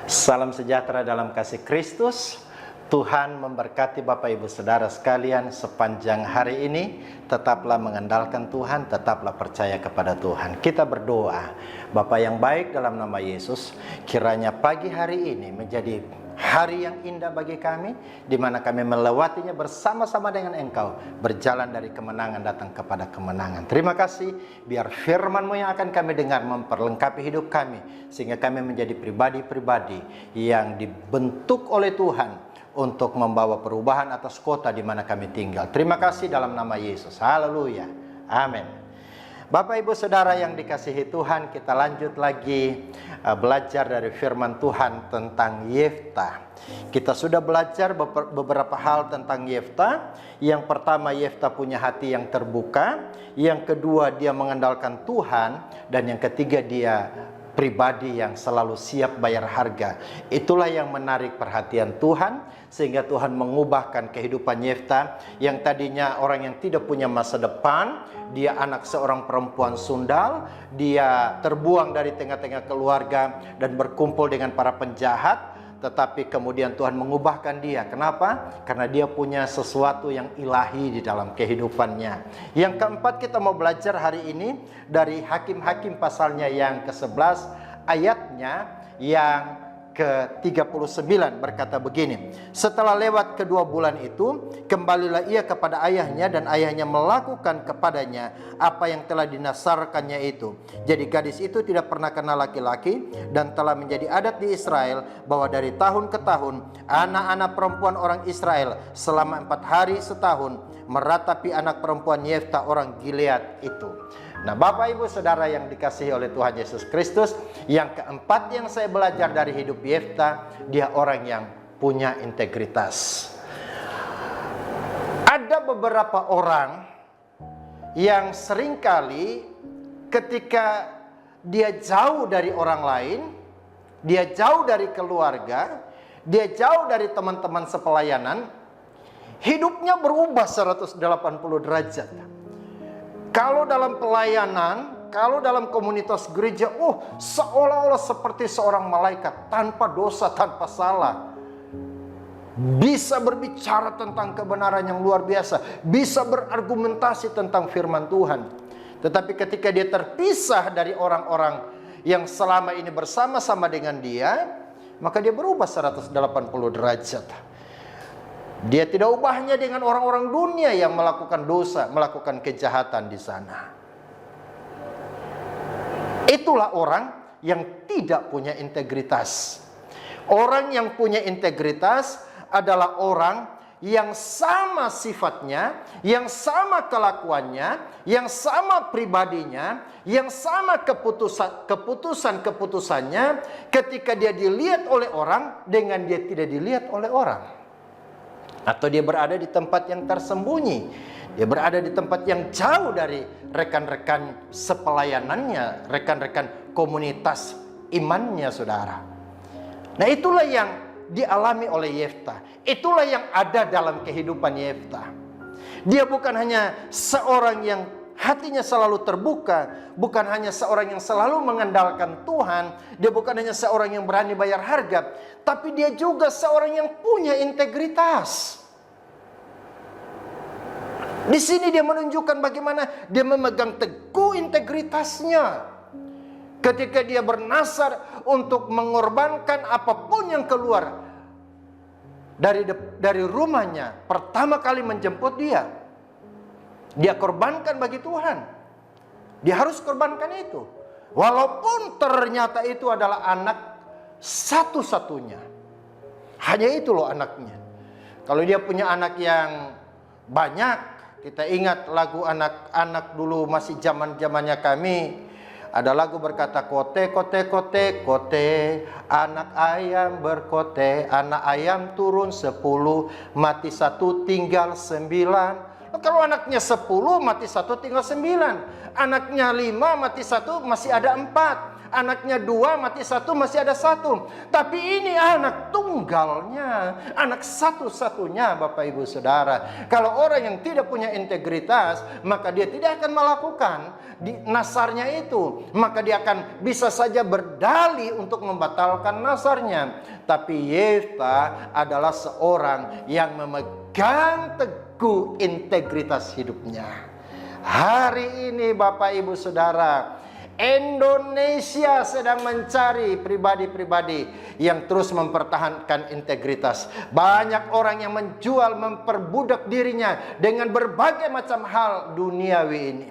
Salam sejahtera dalam kasih Kristus. Tuhan memberkati Bapak Ibu Saudara sekalian sepanjang hari ini. Tetaplah mengandalkan Tuhan, tetaplah percaya kepada Tuhan. Kita berdoa. Bapa yang baik, dalam nama Yesus, kiranya pagi hari ini menjadi hari yang indah bagi kami, di mana kami melewatinya bersama-sama dengan Engkau, berjalan dari kemenangan datang kepada kemenangan. Terima kasih, biar firman-Mu yang akan kami dengar memperlengkapi hidup kami, sehingga kami menjadi pribadi-pribadi yang dibentuk oleh Tuhan untuk membawa perubahan atas kota di mana kami tinggal. Terima kasih dalam nama Yesus. Haleluya. Amin. Bapak Ibu Saudara yang dikasihi Tuhan, kita lanjut lagi belajar dari firman Tuhan tentang Yeftah. Kita sudah belajar beberapa hal tentang Yeftah. Yang pertama, Yeftah punya hati yang terbuka. Yang kedua, dia mengandalkan Tuhan. Dan yang ketiga, dia pribadi yang selalu siap bayar harga. Itulah yang menarik perhatian Tuhan, sehingga Tuhan mengubahkan kehidupan Yeftah yang tadinya orang yang tidak punya masa depan. Dia anak seorang perempuan sundal, dia terbuang dari tengah-tengah keluarga dan berkumpul dengan para penjahat. Tetapi kemudian Tuhan mengubahkan dia. Kenapa? Karena dia punya sesuatu yang ilahi di dalam kehidupannya. Yang keempat, kita mau belajar hari ini dari Hakim-Hakim pasalnya yang ke-11, ayatnya yang ke-39, berkata begini. Setelah lewat kedua bulan itu, kembalilah ia kepada ayahnya, dan ayahnya melakukan kepadanya apa yang telah dinasarkannya itu. Jadi gadis itu tidak pernah kenal laki-laki, dan telah menjadi adat di Israel bahwa dari tahun ke tahun anak-anak perempuan orang Israel selama 4 hari setahun meratapi anak perempuan Yeftah orang Gilead itu. Nah, Bapak Ibu Saudara yang dikasihi oleh Tuhan Yesus Kristus, yang keempat yang saya belajar dari hidup Yeftah, dia orang yang punya integritas. Ada beberapa orang yang seringkali ketika dia jauh dari orang lain, dia jauh dari keluarga, dia jauh dari teman-teman sepelayanan, hidupnya berubah 180 derajat. Kalau dalam pelayanan, kalau dalam komunitas gereja, seolah-olah seperti seorang malaikat, tanpa dosa, tanpa salah. Bisa berbicara tentang kebenaran yang luar biasa, bisa berargumentasi tentang firman Tuhan. Tetapi ketika dia terpisah dari orang-orang yang selama ini bersama-sama dengan dia, maka dia berubah 180 derajat. Dia tidak ubahnya dengan orang-orang dunia yang melakukan dosa, melakukan kejahatan di sana. Itulah orang yang tidak punya integritas. Orang yang punya integritas adalah orang yang sama sifatnya, yang sama kelakuannya, yang sama pribadinya, yang sama keputusan-keputusannya ketika dia dilihat oleh orang dengan dia tidak dilihat oleh orang. Atau dia berada di tempat yang tersembunyi, dia berada di tempat yang jauh dari rekan-rekan sepelayanannya, rekan-rekan komunitas imannya, saudara. Nah, itulah yang dialami oleh Yeftah. Itulah yang ada dalam kehidupan Yeftah. Dia bukan hanya seorang yang hatinya selalu terbuka, bukan hanya seorang yang selalu mengandalkan Tuhan, dia bukan hanya seorang yang berani bayar harga, tapi dia juga seorang yang punya integritas. Di sini dia menunjukkan bagaimana dia memegang teguh integritasnya. Ketika dia bernasar untuk mengorbankan apapun yang keluar dari rumahnya, pertama kali menjemput dia korbankan bagi Tuhan. Dia harus korbankan itu. Walaupun ternyata itu adalah anak satu-satunya. Hanya itu loh anaknya. Kalau dia punya anak yang banyak, kita ingat lagu anak-anak dulu masih zaman-zamannya kami. Ada lagu berkata, kote, kote, kote, kote, anak ayam berkote, anak ayam turun 10, mati 1 tinggal 9. Kalau anaknya 10 mati 1 tinggal 9. Anaknya 5 mati 1 masih ada 4. anaknya 2 mati 1 masih ada 1. Tapi ini anak tunggalnya, anak satu-satunya Bapak Ibu Saudara. Kalau orang yang tidak punya integritas, maka dia tidak akan melakukan nasarnya itu. Maka dia akan bisa saja berdalih untuk membatalkan nasarnya. Tapi Yefta adalah seorang yang memegang teguh integritas hidupnya. Hari ini Bapak Ibu Saudara, Indonesia sedang mencari pribadi-pribadi yang terus mempertahankan integritas. Banyak orang yang menjual, memperbudak dirinya dengan berbagai macam hal duniawi ini.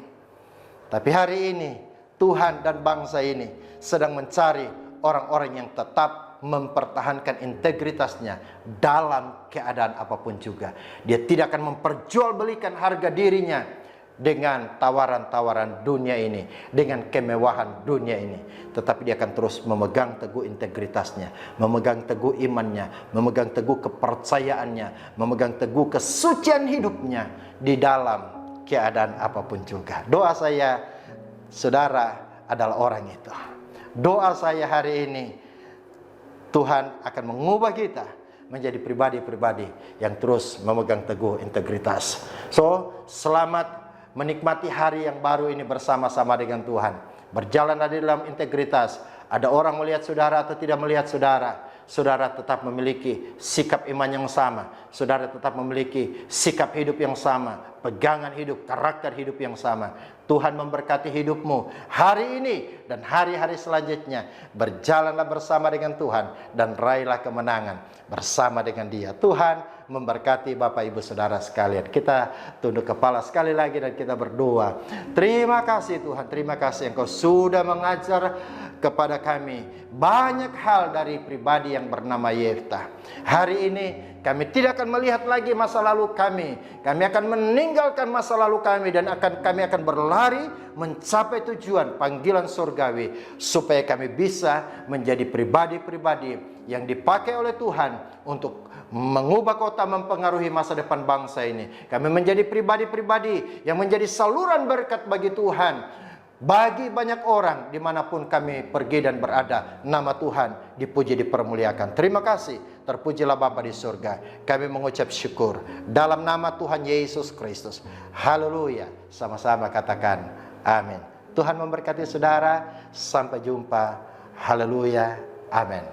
Tapi hari ini Tuhan dan bangsa ini sedang mencari orang-orang yang tetap mempertahankan integritasnya dalam keadaan apapun juga. Dia tidak akan memperjualbelikan harga dirinya dengan tawaran-tawaran dunia ini, dengan kemewahan dunia ini. Tetapi dia akan terus memegang teguh integritasnya, memegang teguh imannya, memegang teguh kepercayaannya, memegang teguh kesucian hidupnya di dalam keadaan apapun juga. Doa saya, saudara adalah orang itu. Doa saya hari ini, Tuhan akan mengubah kita menjadi pribadi-pribadi yang terus memegang teguh integritas. So, selamat menikmati hari yang baru ini bersama-sama dengan Tuhan. Berjalan di dalam integritas. Ada orang melihat saudara atau tidak melihat saudara, saudara tetap memiliki sikap iman yang sama. Saudara tetap memiliki sikap hidup yang sama, pegangan hidup, karakter hidup yang sama. Tuhan memberkati hidupmu hari ini dan hari-hari selanjutnya. Berjalanlah bersama dengan Tuhan dan raihlah kemenangan bersama dengan Dia. Tuhan memberkati Bapak Ibu Saudara sekalian. Kita tunduk kepala sekali lagi dan kita berdoa. Terima kasih Tuhan, terima kasih Engkau sudah mengajar kepada kami banyak hal dari pribadi yang bernama Yefta. Hari ini kami tidak akan melihat lagi masa lalu kami. Kami akan meninggalkan masa lalu kami dan kami akan berlari mencapai tujuan panggilan surgawi, supaya kami bisa menjadi pribadi-pribadi yang dipakai oleh Tuhan untuk mengubah kota, mempengaruhi masa depan bangsa ini. Kami menjadi pribadi-pribadi yang menjadi saluran berkat bagi Tuhan, bagi banyak orang dimanapun kami pergi dan berada. Nama Tuhan dipuji, dipermuliakan. Terima kasih, terpujilah Bapa di surga. Kami mengucap syukur dalam nama Tuhan Yesus Kristus. Haleluya. Sama-sama katakan amin. Tuhan memberkati saudara. Sampai jumpa. Haleluya. Amin.